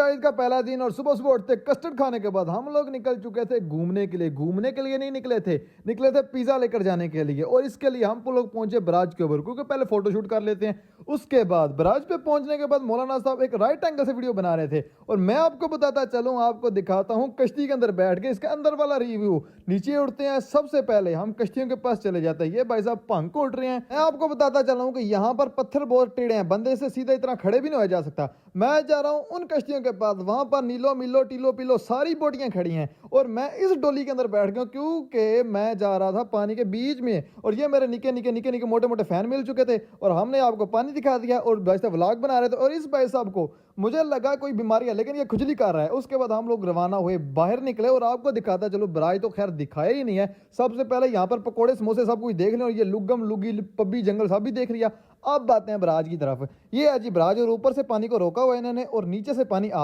था ईद का पहला दिन और सुबह सुबह उठते कस्टर्ड खाने के बाद हम लोग निकल चुके थे घूमने के लिए। घूमने के लिए नहीं निकले थे पिज़्ज़ा लेकर जाने के लिए। और इसके लिए हम लोग पहुंचे बराज के ऊपर, क्योंकि पहले फोटोशूट कर लेते हैं। उसके बाद बराज पे पहुंचने के बाद मौलाना साहब एक राइट एंगल से वीडियो बना रहे थे और मैं आपको बताता चलूं, आपको दिखाता हूं कश्ती के अंदर बैठ के इसके अंदर वाला रिव्यू। नीचे उठते हैं, सबसे पहले हम कश्तियों के पास चले जाते हैं। ये भाई साहब भंग को उठ रहे हैं। मैं आपको बताता चलूं कि यहाँ पर पत्थर बहुत टेढ़े हैं, बंदे से सीधा इतना खड़े भी नहीं हो जा सकता। मैं जा रहा हूँ उन कश्तियों के पास, वहां पर नीलो मिलो टीलो पिलो सारी बोटियां खड़ी हैं और मैं इस डोली के अंदर बैठ गया क्योंकि मैं जा रहा था पानी के बीच में। और ये मेरे निके निके निके निके मोटे मोटे फैन मिल चुके थे और हमने आपको पानी दिखा दिया और भाई साहब व्लॉग बना रहे थे। और इस भाई साहब को मुझे लगा कोई बीमारी है, लेकिन ये खुजली कर रहा है। उसके बाद हम लोग रवाना हुए, बाहर निकले और आपको दिखाता चलो, बराज तो खैर दिखाया ही नहीं है। सबसे पहले यहाँ पर पकोड़े समोसे सब कुछ देख लें और ये लुगम लुगी पब्बी जंगल सब भी देख लिया। अब बातें हैं बराज की तरफ। ये है जी बराज और ऊपर से पानी को रोका हुआ है इन्होंने और नीचे से पानी आ